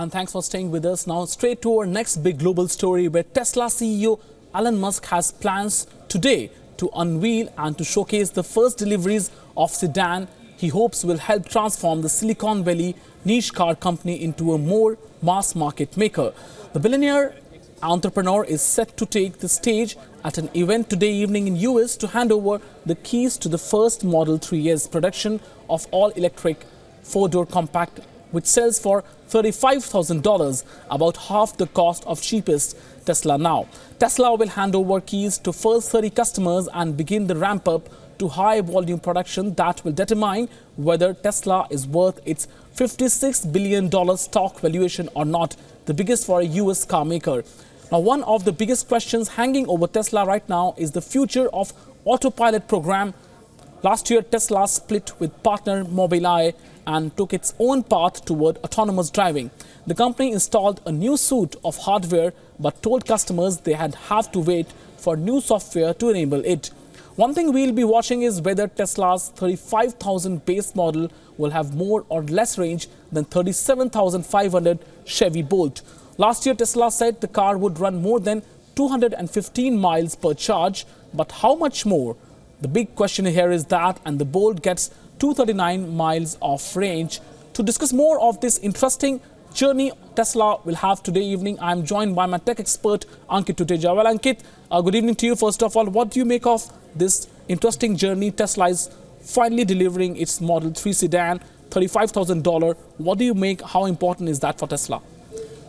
and thanks for staying with us. Now straight to our next big global story, where Tesla CEO Elon Musk has plans today to unveil and to showcase the first deliveries of sedan he hopes will help transform the Silicon Valley niche car company into a more mass market maker. The billionaire entrepreneur is set to take the stage at an event today evening in US to hand over the keys to the first Model 3's production of all-electric four-door compact, which sells for $35,000, about half the cost of cheapest Tesla now. Tesla will hand over keys to first 30 customers and begin the ramp-up to high-volume production that will determine whether Tesla is worth its $56 billion stock valuation or not, the biggest for a US car maker. Now, one of the biggest questions hanging over Tesla right now is the future of autopilot program. Last year, Tesla split with partner Mobileye and took its own path toward autonomous driving. The company installed a new suite of hardware but told customers they had have to wait for new software to enable it. One thing we'll be watching is whether Tesla's 35,000 base model will have more or less range than 37,500 Chevy Bolt. Last year, Tesla said the car would run more than 215 miles per charge, but how much more? The big question here is that, and the Bolt gets 239 miles of range. To discuss more of this interesting journey Tesla will have today evening, I am joined by my tech expert Ankit Tuteja. Well, Ankit, good evening to you. First of all, what do you make of this interesting journey? Tesla is finally delivering its Model 3 sedan, $35,000. What do you make? How important is that for Tesla?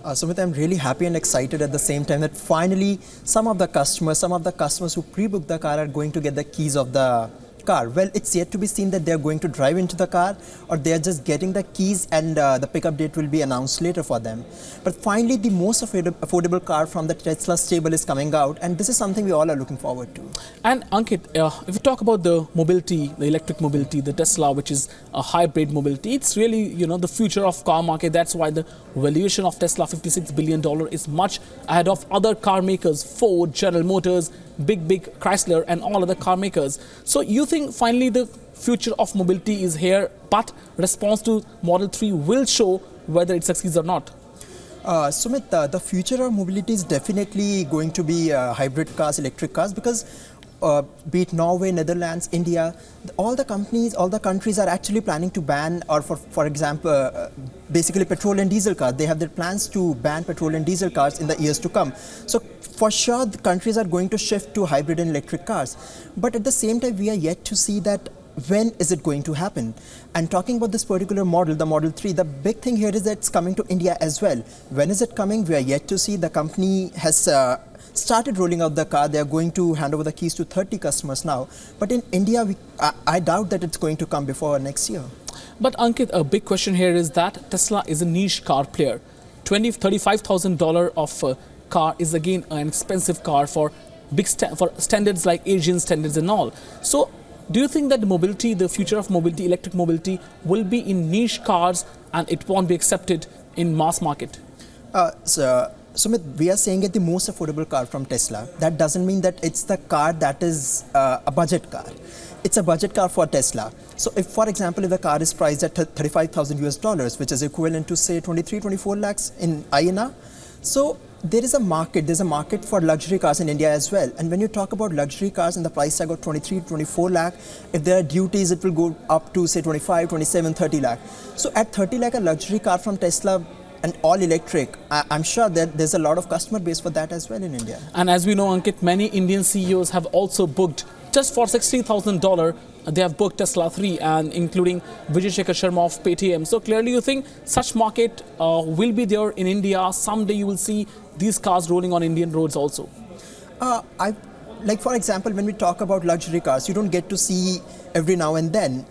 Sumit, I'm really happy and excited at the same time that finally some of the customers who pre-booked the car are going to get the keys of the car. Well, it's yet to be seen that they're going to drive into the car or they're just getting the keys and the pickup date will be announced later for them. But finally, the most affordable car from the Tesla stable is coming out, and this is something we all are looking forward to. And Ankit, if you talk about the mobility, the electric mobility, the Tesla, which is a hybrid mobility, it's really, the future of car market. That's why the valuation of Tesla, $56 billion, is much ahead of other car makers, Ford, General Motors, big Chrysler and all other car makers. So you think finally the future of mobility is here, but response to Model 3 will show whether it succeeds or not? Sumit, the future of mobility is definitely going to be hybrid cars, electric cars, because be it Norway, Netherlands, India, all the countries are actually planning to ban, or for example, basically petrol and diesel cars. They have their plans to ban petrol and diesel cars in the years to come. So for sure, the countries are going to shift to hybrid and electric cars. But at the same time, we are yet to see that when is it going to happen. And talking about this particular model, the Model 3, the big thing here is that it's coming to India as well. When is it coming? We are yet to see. The company has started rolling out the car. They are going to hand over the keys to 30 customers now. But in India, I doubt that it's going to come before next year. But Ankit, a big question here is that Tesla is a niche car player. $35,000 of car is again an expensive car for for standards like Asian standards and all. So do you think that the future of mobility, electric mobility, will be in niche cars and it won't be accepted in mass market? Sumit, we are saying it the most affordable car from Tesla. That doesn't mean that it's the car that is a budget car. It's a budget car for Tesla. So if, for example, if the car is priced at $35,000 US, which is equivalent to say 23-24 lakhs in INR, so there's a market for luxury cars in India as well. And when you talk about luxury cars and the price tag of 23-24 lakh, if there are duties, it will go up to say 25, 27, 30 lakh. So at 30 lakh, a luxury car from Tesla and all electric, I'm sure that there's a lot of customer base for that as well in India. And as we know, Ankit, many Indian CEOs have also booked, just for $60,000, they have booked Tesla 3, and including Vijay Shekhar Sharma of Paytm. So clearly you think such market will be there in India. Someday you will see these cars rolling on Indian roads also. Like for example, when we talk about luxury cars, you don't get to see every now and then.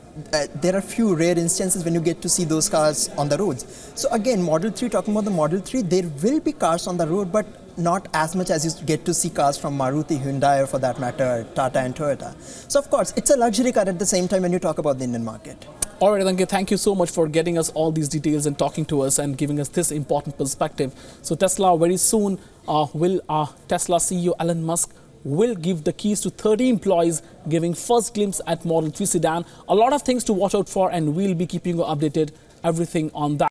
There are few rare instances when you get to see those cars on the roads. So again, Model 3, talking about the Model 3, there will be cars on the road, but not as much as you get to see cars from Maruti, Hyundai, or for that matter, Tata and Toyota. So of course, it's a luxury car at the same time when you talk about the Indian market. All right, Ankit, thank you so much for getting us all these details and talking to us and giving us this important perspective. So Tesla, very soon, Tesla CEO Elon Musk will give the keys to 30 employees, giving first glimpse at Model 3 sedan. A lot of things to watch out for, and we'll be keeping you updated, everything on that.